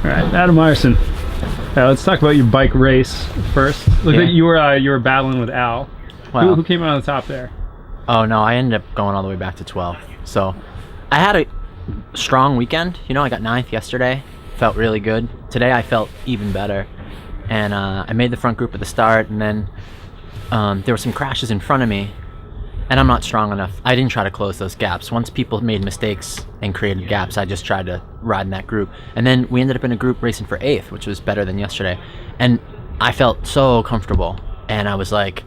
All right, Adam Myerson. Let's talk about your bike race first. Look like you were battling with Al. Wow. Who came out on the top there? Oh no, I ended up going all the way back to 12th. So I had a strong weekend. You know, I got 9th yesterday. Felt really good. Today I felt even better. And I made the front group at the start, and then there were some crashes in front of me, and I'm not strong enough. I didn't try to close those gaps. Once people made mistakes and created gaps, I just tried to ride in that group. And then we ended up in a group racing for 8th, which was better than yesterday. And I felt so comfortable, and I was like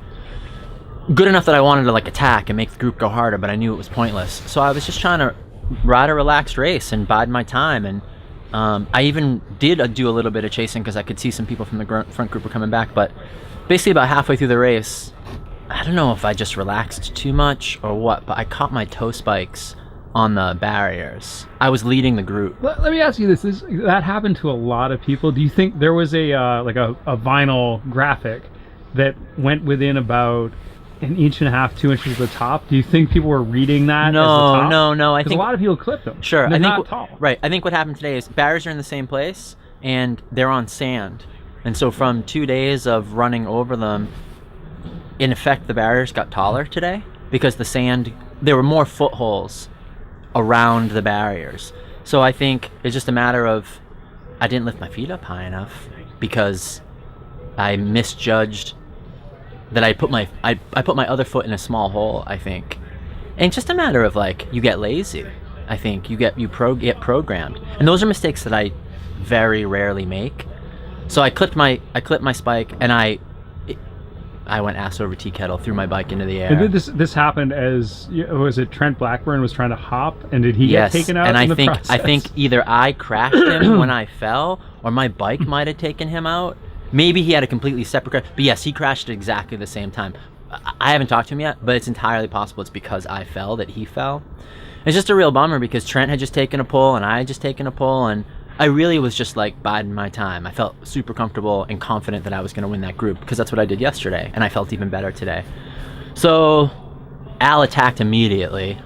good enough that I wanted to like attack and make the group go harder, but I knew it was pointless. So I was just trying to ride a relaxed race and bide my time. And I even did do a little bit of chasing because I could see some people from the front group were coming back. But basically about halfway through the race, I don't know if I just relaxed too much or what, but I caught my toe spikes on the barriers. I was leading the group. Let me ask you this. That happened to a lot of people. Do you think there was a vinyl graphic that went within about 1.5 inches, 2 inches of the top? Do you think people were reading that as the top? No. I think a lot of people clipped them. Sure. They're not tall. Right. I think what happened today is barriers are in the same place and they're on sand. And so from 2 days of running over them, in effect, the barriers got taller today because the sand, there were more footholds around the barriers. So I think it's just a matter of I didn't lift my feet up high enough because I misjudged that I put my other foot in a small hole, I think. And it's just a matter of like you get lazy. I think you get programmed. And those are mistakes that I very rarely make. So I clipped my spike and I went ass over tea kettle, threw my bike into the air. And this happened as was it Trent Blackburn was trying to hop, and did he get taken out? And in the process? I think either I crashed him when I fell, or my bike might have taken him out. Maybe he had a completely separate crash, but yes, he crashed at exactly the same time. I haven't talked to him yet, but it's entirely possible it's because I fell that he fell. It's just a real bummer because Trent had just taken a pull and I had just taken a pull, and I really was just like biding my time. I felt super comfortable and confident that I was going to win that group because that's what I did yesterday, and I felt even better today. So Al attacked immediately.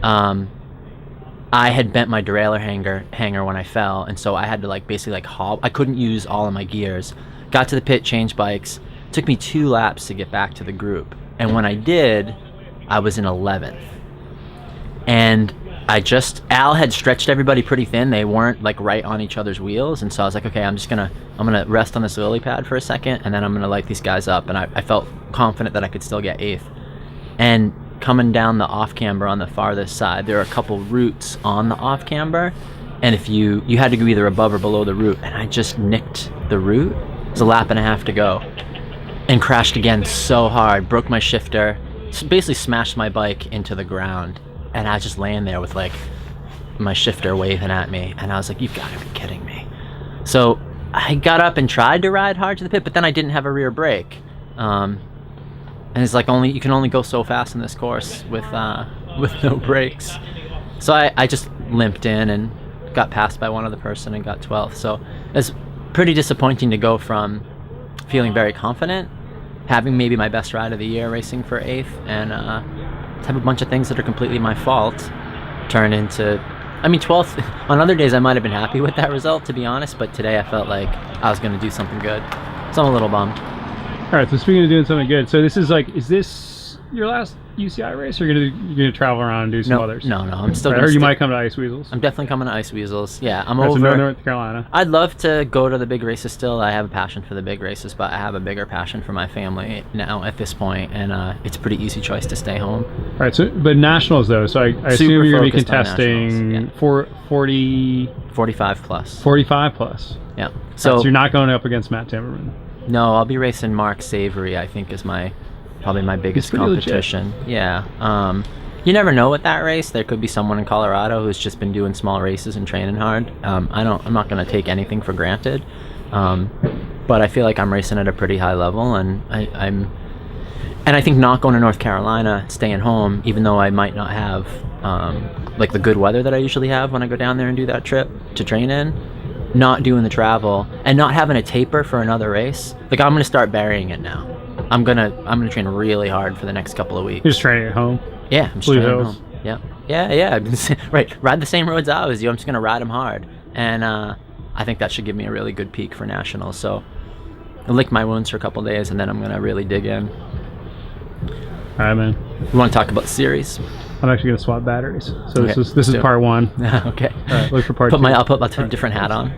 I had bent my derailleur hanger when I fell, and so I had to like basically like hobble. I couldn't use all of my gears. Got to the pit, changed bikes. Took me 2 laps to get back to the group, and when I did, I was in 11th. And Al had stretched everybody pretty thin. They weren't like right on each other's wheels, and so I was like, okay, I'm gonna rest on this lily pad for a second, and then I'm gonna light these guys up. And I felt confident that I could still get 8th. And coming down the off camber on the farthest side, there are a couple roots on the off camber, and if you had to go either above or below the root, and I just nicked the root. There's a lap and a half to go, and crashed again so hard, broke my shifter, basically smashed my bike into the ground, and I was just laying there with like my shifter waving at me, and I was like, you've got to be kidding me. So I got up and tried to ride hard to the pit, but then I didn't have a rear brake. And it's like you can only go so fast in this course with no brakes. So I just limped in and got passed by one other person and got 12th. So it's pretty disappointing to go from feeling very confident, having maybe my best ride of the year racing for 8th, and have a bunch of things that are completely my fault turn into 12th. On other days I might have been happy with that result, to be honest, but today I felt like I was going to do something good. So I'm a little bummed. All right, so speaking of doing something good, so is this your last UCI race, or you're gonna travel around and do some others? No, I'm still. Right, or you might come to Ice Weasels. I'm definitely coming to Ice Weasels. Yeah, I'm over. over North Carolina. I'd love to go to the big races still. I have a passion for the big races, but I have a bigger passion for my family now at this point, and it's a pretty easy choice to stay home. All right, so but nationals though, so I assume you're gonna be contesting 45 plus. 45 plus. Yeah. So you're not going up against Matt Timmerman. No, I'll be racing Mark Savory, I think is probably my biggest competition. Legit. Yeah. You never know with that race. There could be someone in Colorado who's just been doing small races and training hard. I'm not going to take anything for granted. But I feel like I'm racing at a pretty high level, and I think not going to North Carolina, staying home, even though I might not have like the good weather that I usually have when I go down there and do that trip to train in, not doing the travel and not having a taper for another race. Like I'm going to start burying it now. I'm gonna train really hard for the next couple of weeks. You're just training at home? Yeah, I'm just training at home. Yeah. Right. Ride the same roads I always do. I'm just gonna ride them hard, and I think that should give me a really good peak for nationals. So I'll lick my wounds for a couple days, and then I'm gonna really dig in. All right, man. We want to talk about series? I'm actually gonna swap batteries. So Okay, this is so- part 1. Okay. All right, look for part 2. I'll put a different hat on.